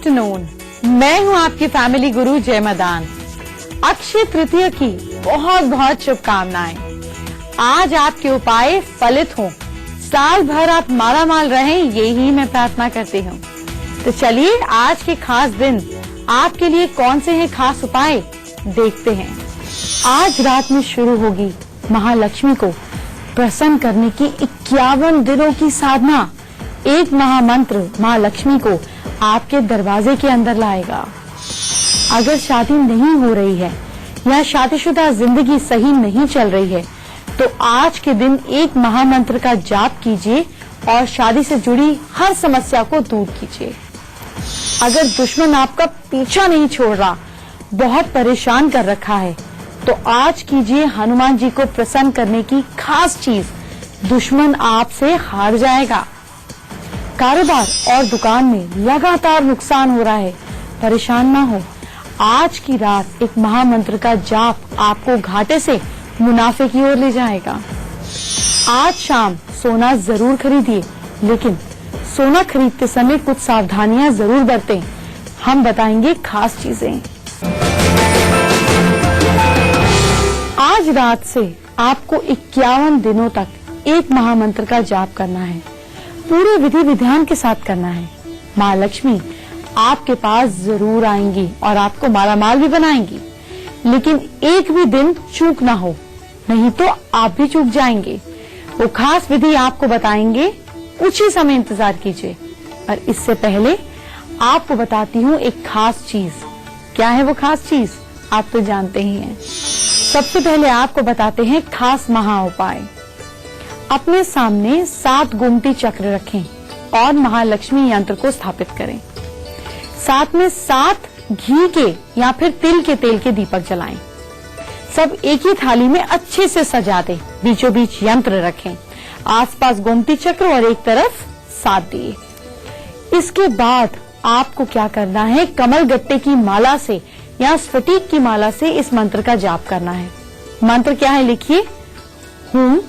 Afternoon, मैं हूं आपकी फैमिली गुरु जय मदान। अक्षय तृतीया की बहुत बहुत शुभकामनाएं। आज आपके उपाय फलित हों, साल भर आप मालामाल रहें, यही मैं प्रार्थना करती हूं। तो चलिए आज के खास दिन आपके लिए कौन से हैं खास उपाय देखते हैं। आज रात में शुरू होगी महालक्ष्मी को प्रसन्न करने की 51 दिनों की साधना। एक महामंत्र माँ लक्ष्मी को आपके दरवाजे के अंदर लाएगा। अगर शादी नहीं हो रही है या शादीशुदा जिंदगी सही नहीं चल रही है तो आज के दिन एक महामंत्र का जाप कीजिए और शादी से जुड़ी हर समस्या को दूर कीजिए। अगर दुश्मन आपका पीछा नहीं छोड़ रहा, बहुत परेशान कर रखा है, तो आज कीजिए हनुमान जी को प्रसन्न करने की खास चीज, दुश्मन आपसे हार जाएगा। कारोबार और दुकान में लगातार नुकसान हो रहा है, परेशान ना हो। आज की रात एक महामंत्र का जाप आपको घाटे से मुनाफे की ओर ले जाएगा। आज शाम सोना जरूर खरीदिए, लेकिन सोना खरीदते समय कुछ सावधानियां जरूर बरतें। हम बताएंगे खास चीजें। आज रात से आपको 51 दिनों तक एक महामंत्र का जाप करना है। पूरे विधि विधान के साथ करना है। माँ लक्ष्मी आपके पास जरूर आएंगी और आपको मालामाल भी बनाएंगी, लेकिन एक भी दिन चूक ना हो, नहीं तो आप भी चूक जाएंगे। वो खास विधि आपको बताएंगे, कुछ ही समय इंतजार कीजिए। और इससे पहले आपको बताती हूँ एक खास चीज। क्या है वो खास चीज, आप तो जानते ही हैं। सबसे पहले आपको बताते हैं खास महा उपाय। अपने सामने 7 गोमती चक्र रखें और महालक्ष्मी यंत्र को स्थापित करें। साथ में 7 घी के या फिर तिल के तेल के दीपक जलाएं। सब एक ही थाली में अच्छे से सजा दें। बीचों बीच यंत्र रखें, आसपास गोमती चक्र और एक तरफ 7 दिए। इसके बाद आपको क्या करना है, कमल गट्टे की माला से या स्फटिक की माला से इस मंत्र का जाप करना है। मंत्र क्या है, लिखिए। हुम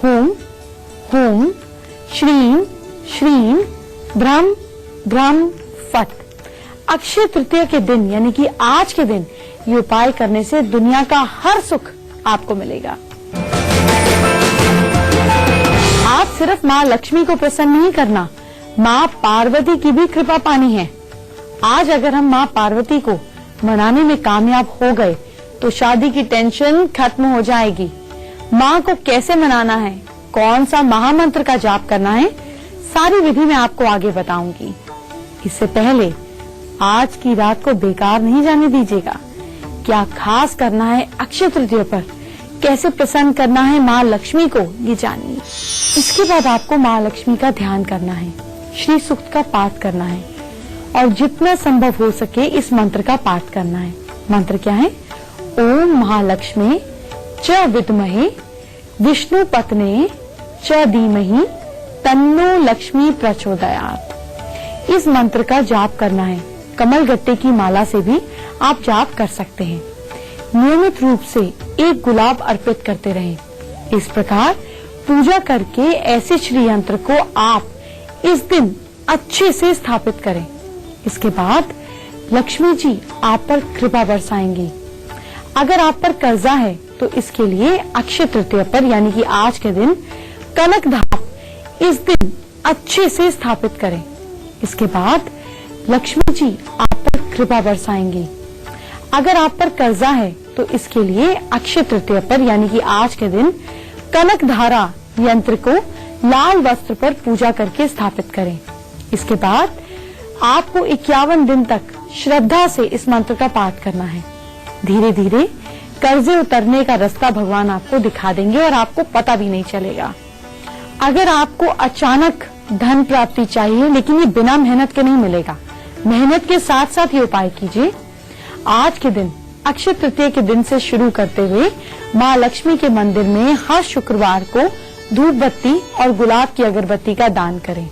हुम हुम श्रीं श्रीं भ्रम भ्रम फट। अक्षय तृतीया के दिन यानी कि आज के दिन ये उपाय करने से दुनिया का हर सुख आपको मिलेगा। आप सिर्फ माँ लक्ष्मी को प्रसन्न नहीं करना, माँ पार्वती की भी कृपा पानी है। आज अगर हम माँ पार्वती को मनाने में कामयाब हो गए तो शादी की टेंशन खत्म हो जाएगी। माँ को कैसे मनाना है, कौन सा महामंत्र का जाप करना है, सारी विधि मैं आपको आगे बताऊंगी। इससे पहले आज की रात को बेकार नहीं जाने दीजिएगा। क्या खास करना है अक्षय तृतीया पर, कैसे प्रसन्न करना है माँ लक्ष्मी को, ये जानिए। इसके बाद आपको माँ लक्ष्मी का ध्यान करना है, श्री सूक्त का पाठ करना है और जितना संभव हो सके इस मंत्र का पाठ करना है। मंत्र क्या है, ओम महालक्ष्मी च विद्महे विष्णु पत्ने च धीमहि तन्नो लक्ष्मी प्रचोदयात्। इस मंत्र का जाप करना है। कमल गट्टे की माला से भी आप जाप कर सकते हैं। नियमित रूप से एक गुलाब अर्पित करते रहें। इस प्रकार पूजा करके ऐसे श्री यंत्र को आप इस दिन अच्छे से स्थापित करें। इसके बाद लक्ष्मी जी आप पर कृपा बरसाएंगी। अगर आप पर कर्जा है तो इसके लिए अक्षय तृतीया पर यानी कि आज के दिन कनक धाप इस दिन अच्छे से स्थापित करें। इसके बाद लक्ष्मी जी आप पर कृपा बरसाएंगी। अगर आप पर कर्जा है तो इसके लिए अक्षय तृतीया पर यानी कि आज के दिन कनक धारा यंत्र को लाल वस्त्र पर पूजा करके स्थापित करें। इसके बाद आपको 51 दिन तक श्रद्धा से इस मंत्र का पाठ करना है। धीरे धीरे कर्जे उतरने का रास्ता भगवान आपको दिखा देंगे और आपको पता भी नहीं चलेगा। अगर आपको अचानक धन प्राप्ति चाहिए, लेकिन ये बिना मेहनत के नहीं मिलेगा, मेहनत के साथ साथ ये उपाय कीजिए। आज के दिन अक्षय तृतीया के दिन से शुरू करते हुए माँ लक्ष्मी के मंदिर में हर शुक्रवार को धूप बत्ती और गुलाब की अगरबत्ती का दान करें।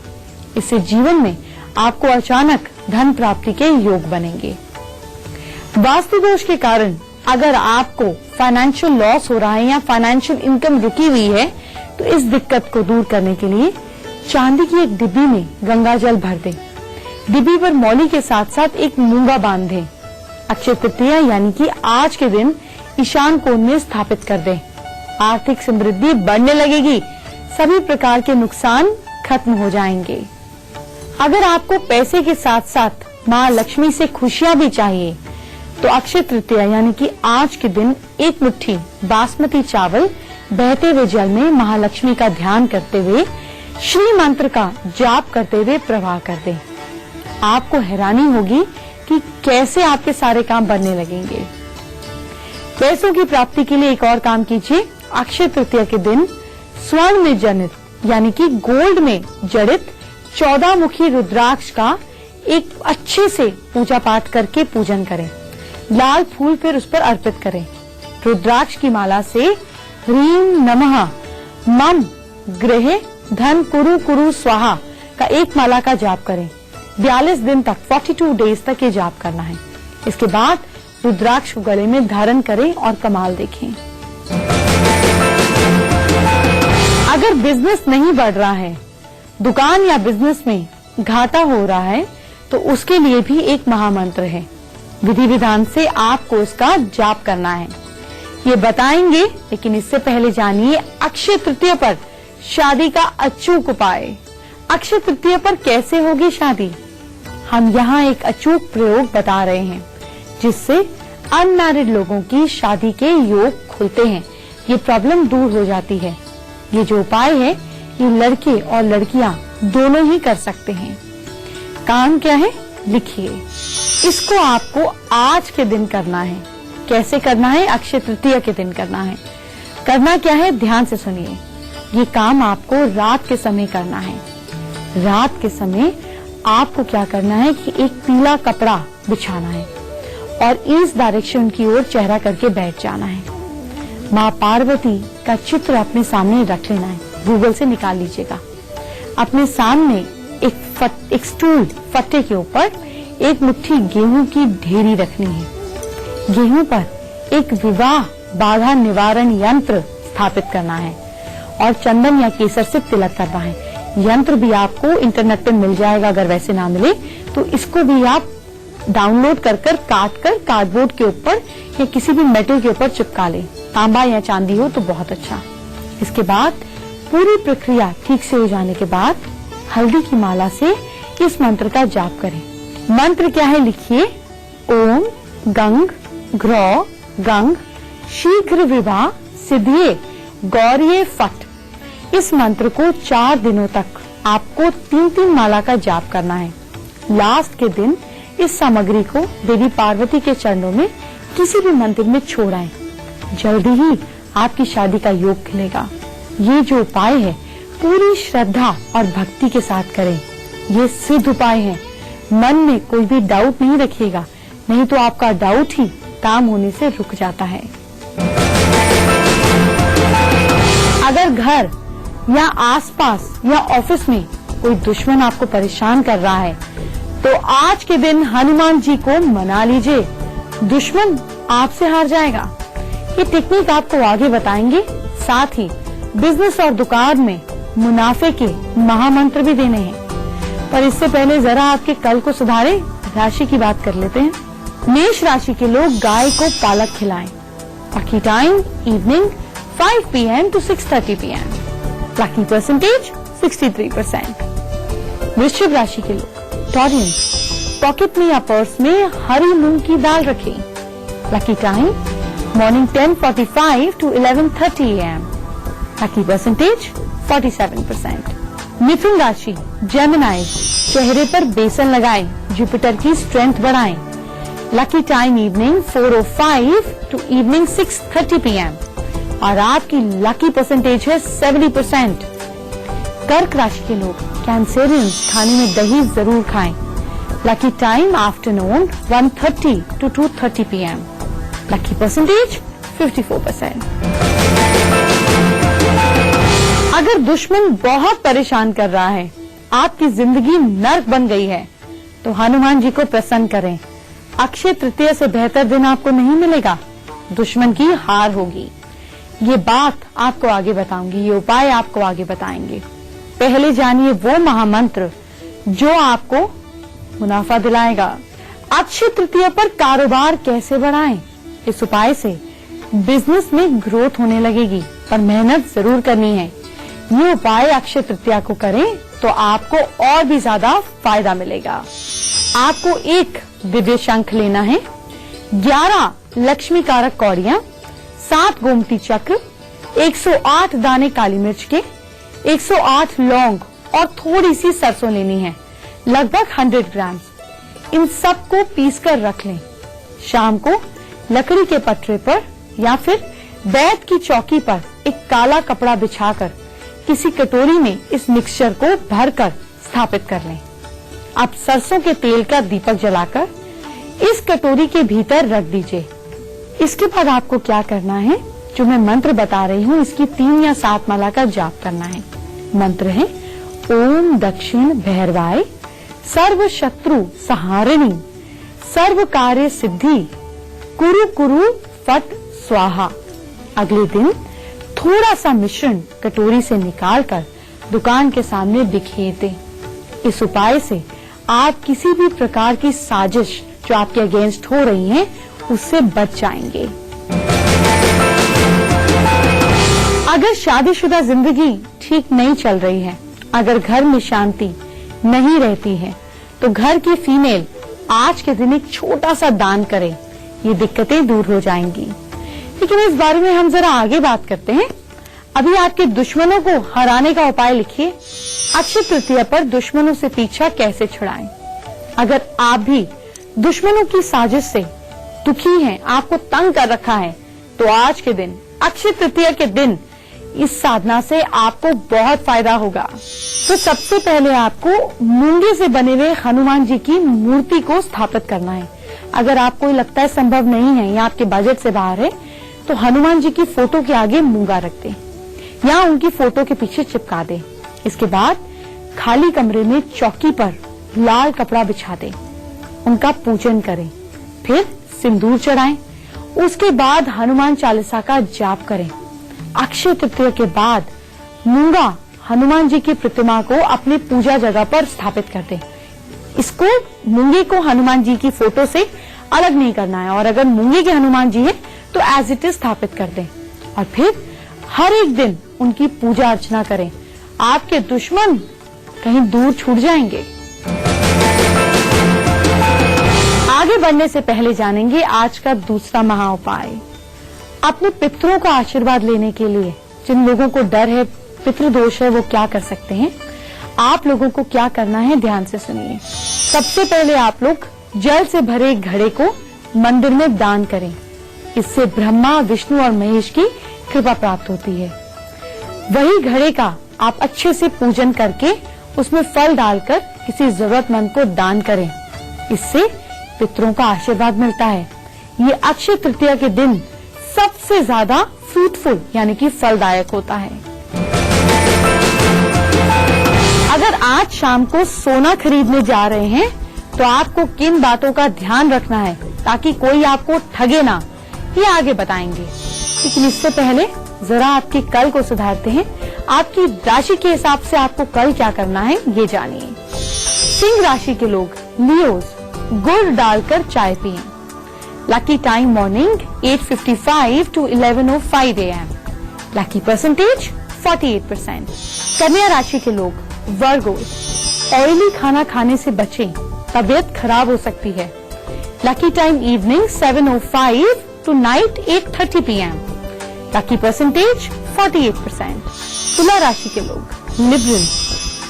इससे जीवन में आपको अचानक धन प्राप्ति के योग बनेंगे। वास्तु दोष के कारण अगर आपको फाइनेंशियल लॉस हो रहा है या फाइनेंशियल इनकम रुकी हुई है तो इस दिक्कत को दूर करने के लिए चांदी की एक डिब्बी में गंगा जल भर दें। डिब्बी पर मौली के साथ साथ एक मूंगा बांध दें। अक्षय तृतीया यानी कि आज के दिन ईशान कोण में स्थापित कर दें। आर्थिक समृद्धि बढ़ने लगेगी, सभी प्रकार के नुकसान खत्म हो जाएंगे। अगर आपको पैसे के साथ साथ माँ लक्ष्मी से खुशियां भी चाहिए तो अक्षय तृतीया यानी कि आज के दिन एक मुट्ठी बासमती चावल बहते हुए जल में महालक्ष्मी का ध्यान करते हुए श्री मंत्र का जाप करते हुए प्रवाह कर दें। आपको हैरानी होगी कि कैसे आपके सारे काम बनने लगेंगे। पैसों की प्राप्ति के लिए एक और काम कीजिए। अक्षय तृतीया के दिन स्वर्ण में जनित यानी कि गोल्ड में जड़ित 14 मुखी रुद्राक्ष का एक अच्छे से पूजा पाठ करके पूजन करें। लाल फूल फिर उस पर अर्पित करें। रुद्राक्ष की माला से ह्रीं नमः मम गृहे धन कुरु कुरु स्वाहा का एक माला का जाप करें। 42 दिन तक 42 डेज तक ये जाप करना है। इसके बाद रुद्राक्ष को गले में धारण करें और कमाल देखें। अगर बिजनेस नहीं बढ़ रहा है, दुकान या बिजनेस में घाटा हो रहा है, तो उसके लिए भी एक महामंत्र है। विधि विधान से आपको इसका जाप करना है, ये बताएंगे। लेकिन इससे पहले जानिए अक्षय तृतीया पर शादी का अचूक उपाय। अक्षय तृतीया पर कैसे होगी शादी? हम यहाँ एक अचूक प्रयोग बता रहे हैं जिससे अनमैरिड लोगों की शादी के योग खुलते हैं, ये प्रॉब्लम दूर हो जाती है। ये जो उपाय है ये लड़के और लड़कियां दोनों ही कर सकते हैं। काम क्या है लिखिए। इसको आपको आज के दिन करना है। कैसे करना है? अक्षय तृतीया के दिन करना है। करना क्या है ध्यान से सुनिए। ये काम आपको रात के समय करना है। रात के समय आपको क्या करना है कि एक पीला कपड़ा बिछाना है और ईस्ट डायरेक्शन की ओर चेहरा करके बैठ जाना है। माँ पार्वती का चित्र अपने सामने रख लेना है। गूगल से निकाल लीजिएगा। अपने सामने एक स्टूल फट्टे के ऊपर एक मुट्ठी गेहूं की ढेरी रखनी है। गेहूं पर एक विवाह बाधा निवारण यंत्र स्थापित करना है और चंदन या केसर से तिलक करना है। यंत्र भी आपको इंटरनेट पे मिल जाएगा, अगर वैसे ना मिले तो इसको भी आप डाउनलोड कर काट कर कार्डबोर्ड के ऊपर या किसी भी मेटल के ऊपर चिपका लें। तांबा या चांदी हो तो बहुत अच्छा। इसके बाद पूरी प्रक्रिया ठीक से हो जाने के बाद हल्दी की माला से इस मंत्र का जाप करें। मंत्र क्या है लिखिए। ओम गंग घ्रौ गंग शीघ्र विवाह सिद्धिये गौरिये फट। इस मंत्र को 4 दिनों तक आपको 3-3 माला का जाप करना है। लास्ट के दिन इस सामग्री को देवी पार्वती के चरणों में किसी भी मंदिर में छोड़ाएं। जल्दी ही आपकी शादी का योग खिलेगा। ये जो उपाय है पूरी श्रद्धा और भक्ति के साथ करें। ये सिद्ध उपाय है। मन में कोई भी डाउट नहीं रखिएगा, नहीं तो आपका डाउट ही काम होने से रुक जाता है। अगर घर या आसपास या ऑफिस में कोई दुश्मन आपको परेशान कर रहा है तो आज के दिन हनुमान जी को मना लीजिए। दुश्मन आपसे हार जाएगा। ये टेक्निक आपको आगे बताएंगे। साथ ही बिजनेस और दुकान में मुनाफे के महामंत्र भी देने हैं। पर इससे पहले जरा आपके कल को सुधारे राशि की बात कर लेते हैं। मेष राशि के लोग गाय को पालक खिलाएं। Lucky time evening 5 PM to 6:30 PM। Lucky percentage 63%। वृश्चिक राशि के लोग टॉरियन पॉकेट में या पर्स में हरी मूंग की दाल रखें। Lucky time morning 10:45 to 11:30 AM। Lucky percentage 47%। मिथुन राशि जेमिनी चेहरे पर बेसन लगाएं, जुपिटर की स्ट्रेंथ बढ़ाएं। Lucky time evening 4:05 to evening 6:30 PM और आपकी लकी परसेंटेज है 70%। कर्क राशि के लोग कैंसेरियन खाने में दही जरूर खाएं। Lucky time afternoon 1:30 to 2:30 PM। Lucky percentage 54%। अगर दुश्मन बहुत परेशान कर रहा है, आपकी जिंदगी नर्क बन गई है, तो हनुमान जी को प्रसन्न करें। अक्षय तृतीया से बेहतर दिन आपको नहीं मिलेगा। दुश्मन की हार होगी। ये बात आपको आगे बताऊंगी, ये उपाय आपको आगे बताएंगे। पहले जानिए वो महामंत्र जो आपको मुनाफा दिलाएगा। अक्षय तृतीया पर कारोबार कैसे बढ़ाएं? इस उपाय से बिजनेस में ग्रोथ होने लगेगी, पर मेहनत जरूर करनी है। ये उपाय अक्षय तृतीया को करें तो आपको और भी ज्यादा फायदा मिलेगा। आपको एक दिव्य शंख लेना है, 11 लक्ष्मी कारक कौड़ियां, 7 गोमती चक्र, 108 दाने काली मिर्च के, 108 लौंग और थोड़ी सी सरसों लेनी है, लगभग 100 ग्राम। इन सबको पीसकर रख लें। शाम को लकड़ी के पटरे पर या फिर बैठ की चौकी पर एक काला कपड़ा बिछाकर किसी कटोरी में इस मिक्सचर को भरकर स्थापित कर लें। अब सरसों के तेल का दीपक जलाकर इस कटोरी के भीतर रख दीजिए। इसके बाद आपको क्या करना है, जो मैं मंत्र बता रही हूँ, इसकी 3 या 7 माला का जाप करना है। मंत्र है ओम दक्षिण भैरवाय सर्व शत्रु सहारिणी सर्व कार्य सिद्धि कुरु कुरु फट स्वाहा। अगले दिन थोड़ा सा मिश्रण कटोरी से निकालकर दुकान के सामने बिखेर दें। इस उपाय से आप किसी भी प्रकार की साजिश जो आपके अगेंस्ट हो रही है उससे बच जाएंगे। अगर शादीशुदा जिंदगी ठीक नहीं चल रही है, अगर घर में शांति नहीं रहती है, तो घर की फीमेल आज के दिन एक छोटा सा दान करें, ये दिक्कतें दूर हो जाएंगी। लेकिन इस बारे में हम जरा आगे बात करते हैं। अभी आपके दुश्मनों को हराने का उपाय लिखिए। अक्षय तृतीया पर दुश्मनों से पीछा कैसे छुड़ाएं? अगर आप भी दुश्मनों की साजिश से दुखी हैं, आपको तंग कर रखा है, तो आज के दिन, अक्षय तृतीया के दिन, इस साधना से आपको बहुत फायदा होगा। तो सबसे पहले आपको मूंगे से बने हुए हनुमान जी की मूर्ति को स्थापित करना है। अगर आपको लगता है संभव नहीं है या आपके बजट से बाहर है, तो हनुमान जी की फोटो के आगे मूंगा रख दें या उनकी फोटो के पीछे चिपका दें। इसके बाद खाली कमरे में चौकी पर लाल कपड़ा बिछा दें, उनका पूजन करें, फिर सिंदूर चढ़ाएं। उसके बाद हनुमान चालीसा का जाप करें। अक्षय तृतीया के बाद मूंगा हनुमान जी की प्रतिमा को अपनी पूजा जगह पर स्थापित कर दें। इसको मूंगे को हनुमान जी की फोटो से अलग नहीं करना है, और अगर मूंगे के हनुमान जी है तो एज इट इज स्थापित कर दें और फिर हर एक दिन उनकी पूजा अर्चना करें। आपके दुश्मन कहीं दूर छूट जाएंगे। आगे बढ़ने से पहले जानेंगे आज का दूसरा महा उपाय। अपने पितरों का आशीर्वाद लेने के लिए जिन लोगों को डर है, पितृदोष है, वो क्या कर सकते हैं? आप लोगों को क्या करना है, ध्यान से सुनिए। सबसे पहले आप लोग जल से भरे एक घड़े को मंदिर में दान करें। इससे ब्रह्मा, विष्णु और महेश की कृपा प्राप्त होती है। वही घड़े का आप अच्छे से पूजन करके उसमें फल डालकर किसी जरूरतमंद को दान करें। इससे पितरों का आशीर्वाद मिलता है। ये अक्षय तृतीया के दिन सबसे ज्यादा फ्रूटफुल यानी कि फलदायक होता है। अगर आज शाम को सोना खरीदने जा रहे हैं तो आपको किन बातों का ध्यान रखना है ताकि कोई आपको ठगे ना, ये आगे बताएंगे। लेकिन इससे पहले जरा आपकी कल को सुधारते हैं। आपकी राशि के हिसाब से आपको कल क्या करना है ये जानिए। सिंह राशि के लोग लियोज गुड़ डालकर चाय पिएं। Lucky time morning 8:55 to 11:05 AM। Lucky percentage 48%। कन्या राशि के लोग वर्गो ऑयली खाना खाने से बचें, तबीयत खराब हो सकती है। Lucky time evening 7:05 to night 8:30 PM। Lucky percentage 48%। तुला राशि के लोग लिबरल,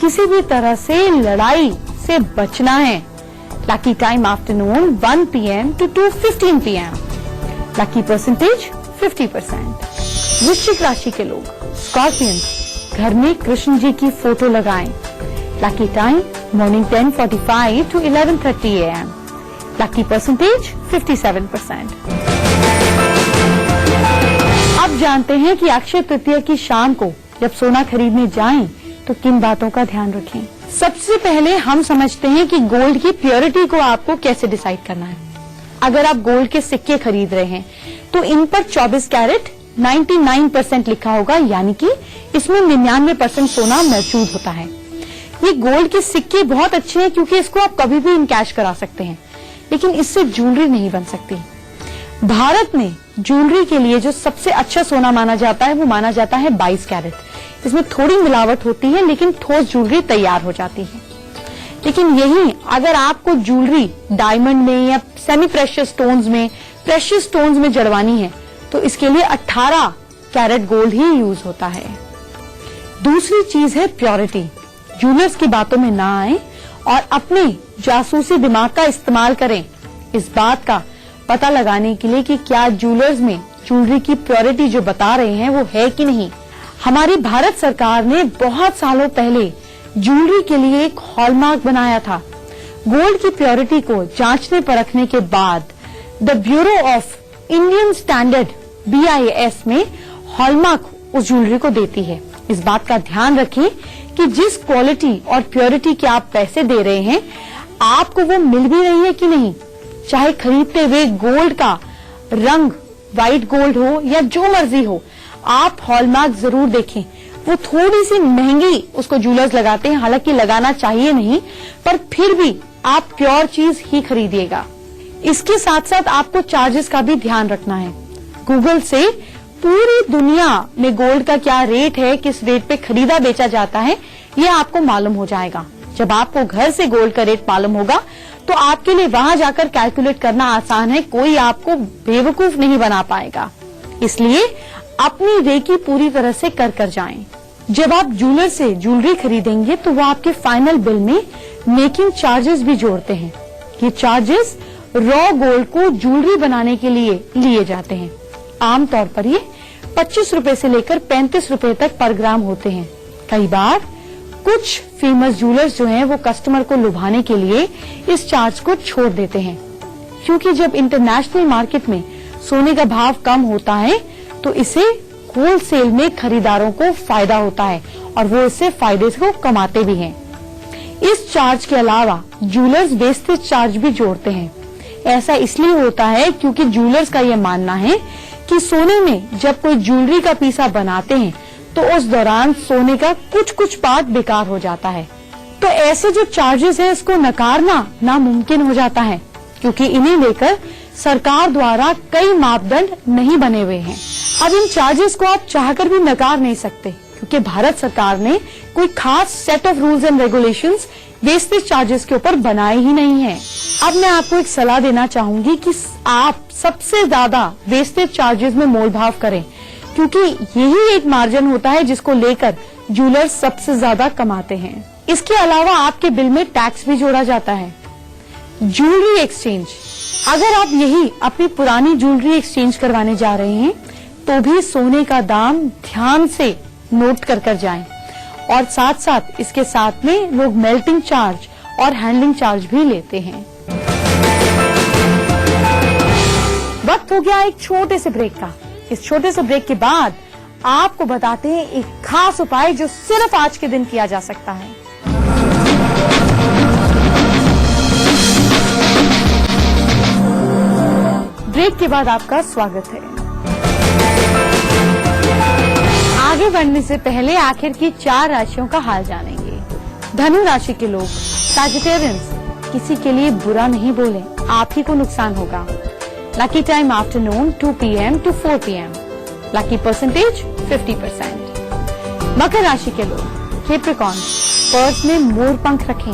किसी भी तरह से लड़ाई से बचना है। Lucky time afternoon 1 PM to 2:15 PM। Lucky percentage 50%। वृश्चिक राशि के लोग स्कॉर्पियन, घर में कृष्ण जी की फोटो लगाएं। Lucky time morning 10:45 to 11:30 AM। Lucky percentage 57%। अब जानते हैं कि अक्षय तृतीया की शाम को जब सोना खरीदने जाएं तो किन बातों का ध्यान रखें। सबसे पहले हम समझते हैं कि गोल्ड की प्योरिटी को आपको कैसे डिसाइड करना है। अगर आप गोल्ड के सिक्के खरीद रहे हैं तो इन पर 24 कैरेट 99% लिखा होगा, यानी कि इसमें 99% सोना मौजूद होता है। ये गोल्ड के सिक्के बहुत अच्छे हैं क्योंकि इसको आप कभी भी इनकैश करा सकते हैं, लेकिन इससे ज्वेलरी नहीं बन सकती। भारत में ज्वेलरी के लिए जो सबसे अच्छा सोना माना जाता है वो माना जाता है 22 कैरेट। इसमें थोड़ी मिलावट होती है लेकिन ठोस ज्वेलरी तैयार हो जाती है। लेकिन यही अगर आपको ज्वेलरी डायमंड में या सेमी प्रेशियस स्टोन्स में जड़वानी है तो इसके लिए 18 कैरेट गोल्ड ही यूज होता है। दूसरी चीज है प्योरिटी। ज्वेलर्स की बातों में ना आए और अपने जासूसी दिमाग का इस्तेमाल करें इस बात का पता लगाने के लिए कि क्या ज्वेलर्स में ज्वेलरी की प्योरिटी जो बता रहे हैं वो है कि नहीं। हमारी भारत सरकार ने बहुत सालों पहले ज्वेलरी के लिए एक हॉलमार्क बनाया था। गोल्ड की प्योरिटी को जांचने परखने के बाद the bureau of Indian standard BIS में हॉलमार्क उस ज्वेलरी को देती है। इस बात का ध्यान रखें कि जिस क्वालिटी और प्योरिटी के आप पैसे दे रहे हैं आपको वो मिल भी रही है कि नहीं। चाहे खरीदते हुए गोल्ड का रंग व्हाइट गोल्ड हो या जो मर्जी हो, आप हॉलमार्क जरूर देखें। वो थोड़ी सी महंगी उसको ज्वेलर्स लगाते हैं, हालांकि लगाना चाहिए नहीं, पर फिर भी आप प्योर चीज ही खरीदिएगा। इसके साथ साथ आपको चार्जेस का भी ध्यान रखना है। गूगल से पूरी दुनिया में गोल्ड का क्या रेट है, किस रेट पे खरीदा बेचा जाता है, ये आपको मालूम हो जाएगा। जब आपको घर से गोल्ड का रेट मालूम होगा तो आपके लिए वहां जाकर कैलकुलेट करना आसान है, कोई आपको बेवकूफ नहीं बना पाएगा। इसलिए अपनी रेकी पूरी तरह से कर जाएं। जब आप ज्वेलर से ज्वेलरी खरीदेंगे तो वो आपके फाइनल बिल में मेकिंग चार्जेस भी जोड़ते हैं। ये चार्जेस रॉ गोल्ड को ज्वेलरी बनाने के लिए लिए जाते हैं। आमतौर पर ये 25 रुपए से लेकर 35 रुपए तक पर ग्राम होते हैं। कई बार कुछ फेमस ज्वेलर्स जो हैं वो कस्टमर को लुभाने के लिए इस चार्ज को छोड़ देते हैं, क्योंकि जब इंटरनेशनल मार्केट में सोने का भाव कम होता है तो इसे होलसेल में खरीदारों को फायदा होता है और वो इससे फायदे को कमाते भी हैं। इस चार्ज के अलावा ज्वेलर्स वेस्टेज चार्ज भी जोड़ते हैं। ऐसा इसलिए होता है क्योंकि ज्वेलर्स का यह मानना है कि सोने में जब कोई ज्वेलरी का पीसा बनाते हैं तो उस दौरान सोने का कुछ पार्ट बेकार हो जाता है। तो ऐसे जो चार्जेस हैं इसको नकारना नामुमकिन हो जाता है, क्योंकि इन्हें लेकर सरकार द्वारा कई मापदंड नहीं बने हुए हैं। अब इन चार्जेस को आप चाहकर भी नकार नहीं सकते, क्योंकि भारत सरकार ने कोई खास set of rules and regulations wastage charges के ऊपर बनाए ही नहीं है। अब मैं आपको एक सलाह देना चाहूंगी कि आप सबसे ज्यादा वेस्टेज चार्जेस में मोल भाव करें, क्योंकि यही एक मार्जिन होता है जिसको लेकर ज्वेलर्स सबसे ज्यादा कमाते हैं। इसके अलावा आपके बिल में टैक्स भी जोड़ा जाता है। ज्वेलरी एक्सचेंज, अगर आप यही अपनी पुरानी ज्वेलरी एक्सचेंज करवाने जा रहे हैं तो भी सोने का दाम ध्यान से नोट कर जाएं, और साथ साथ इसके साथ में लोग मेल्टिंग चार्ज और हैंडलिंग चार्ज भी लेते हैं। वक्त हो गया एक छोटे से ब्रेक का। इस छोटे से ब्रेक के बाद आपको बताते हैं एक खास उपाय जो सिर्फ आज के दिन किया जा सकता है। ब्रेक के बाद आपका स्वागत है। आगे बढ़ने से पहले आखिर की 4 राशियों का हाल जानेंगे। धनु राशि के लोग, सैजिटेरियंस, किसी के लिए बुरा नहीं बोलें, आप ही को नुकसान होगा। Lucky time afternoon 2 PM to 4 PM। Lucky percentage 50%। मकर राशि के लोग, कैप्रिकॉर्न, पर्स में मोर पंख रखें।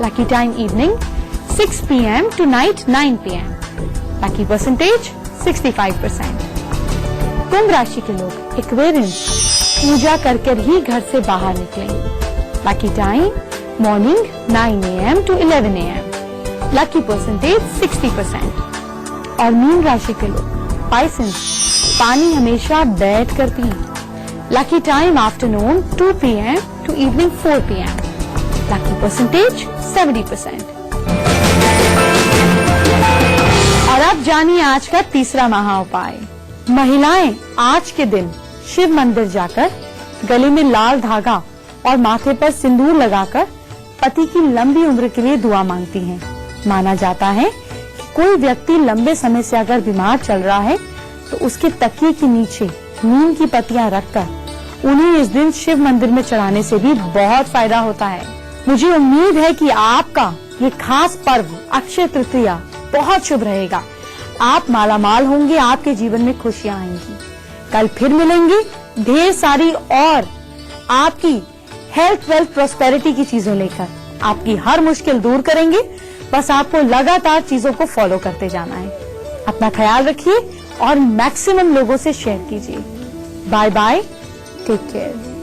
Lucky time evening 6 PM to night 9 PM। Lucky percentage 65%। कुंभ राशि के लोग, एक्वेरियंस, पूजा कर ही घर से बाहर निकलें। Lucky time morning 9 AM to 11 AM। Lucky percentage 60%। और मीन राशि के लोग, पाइसेंस, पानी हमेशा बैठ कर पिएं। Lucky time afternoon 2 PM to evening 4 PM। Lucky percentage 70%। और अब जानिए आज का तीसरा महा उपाय। महिलाएं आज के दिन शिव मंदिर जाकर गले में लाल धागा और माथे पर सिंदूर लगाकर पति की लंबी उम्र के लिए दुआ मांगती हैं। माना जाता है कोई व्यक्ति लंबे समय से अगर बीमार चल रहा है तो उसके तकिए के नीचे नीम की पत्तियां रखकर उन्हें इस दिन शिव मंदिर में चढ़ाने से भी बहुत फायदा होता है। मुझे उम्मीद है कि आपका ये खास पर्व अक्षय तृतीया बहुत शुभ रहेगा। आप मालामाल होंगे, आपके जीवन में खुशियां आएंगी। कल फिर मिलेंगे ढेर सारी और आपकी हेल्थ, वेल्थ, प्रॉस्पेरिटी की चीजों लेकर। आपकी हर मुश्किल दूर करेंगे, बस आपको लगातार चीजों को फॉलो करते जाना है। अपना ख्याल रखिए और मैक्सिमम लोगों से शेयर कीजिए। Bye bye, take care.